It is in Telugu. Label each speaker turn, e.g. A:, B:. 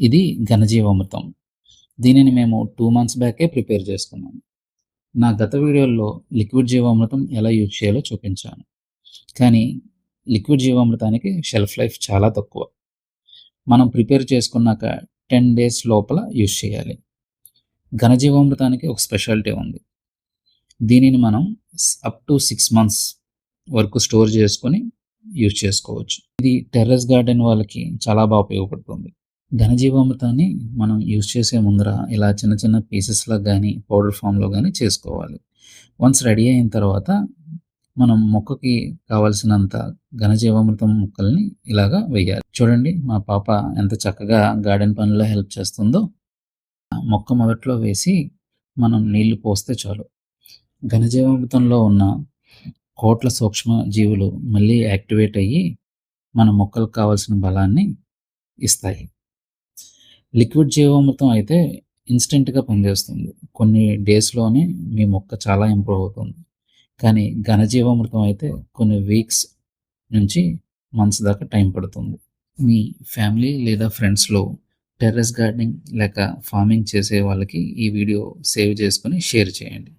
A: ఇది ఘనజీవామృతం. దీనిని మేము 2 మంత్స్ బ్యాకే ప్రిపేర్ చేసుకున్నాము. నా గత వీడియోల్లో లిక్విడ్ జీవామృతం ఎలా యూజ్ చేయాలో చూపించాను. కానీ లిక్విడ్ జీవామృతానికి షెల్ఫ్ లైఫ్ చాలా తక్కువ. మనం ప్రిపేర్ చేసుకున్నాక 10 డేస్ లోపల యూజ్ చేయాలి. ఘనజీవామృతానికి ఒక స్పెషాలిటీ ఉంది. దీనిని మనం అప్ టు 6 మంత్స్ వరకు స్టోర్ చేసుకొని యూజ్ చేసుకోవచ్చు. ఇది టెర్రస్ గార్డెన్ వాళ్ళకి చాలా బాగా ఉపయోగపడుతుంది. ఘనజీవామృతాన్ని మనం యూజ్ చేసే ముందర ఇలా చిన్న చిన్న పీసెస్‌లా గానీ, పౌడర్ ఫామ్‌లో గానీ చేసుకోవాలి. వన్స్ రెడీ అయిన తర్వాత మనం మొక్కకి కావాల్సినంత ఘనజీవామృతం ముక్కల్ని ఇలాగా వెయ్యాలి. చూడండి మా పాప ఎంత చక్కగా గార్డెన్ పనిలో హెల్ప్ చేస్తుందో. మొక్క మొదట్లో వేసి మనం నీళ్లు పోస్తే చాలు. ఘనజీవామృతంలో ఉన్న కోట్ల సూక్ష్మ జీవులు మళ్ళీ యాక్టివేట్ అయ్యి మన మొక్కలకు కావాల్సిన బలాన్ని ఇస్తాయి. లిక్విడ్ జీవామృతం అయితే ఇన్‌స్టంట్‌గా పనిచేస్తుంది. కొన్ని డేస్‌లోనే మీ మొక్క చాలా ఇంప్రూవ్ అవుతుంది. కానీ ఘనజీవామృతం అయితే కొన్ని వీక్స్ నుంచి మంత్స్ దాకా టైం పడుతుంది. మీ ఫ్యామిలీ లేదా ఫ్రెండ్స్‌లో టెర్రస్ గార్డెనింగ్ లేక ఫార్మింగ్ చేసే వాళ్ళకి ఈ వీడియో సేవ్ చేసుకొని షేర్ చేయండి.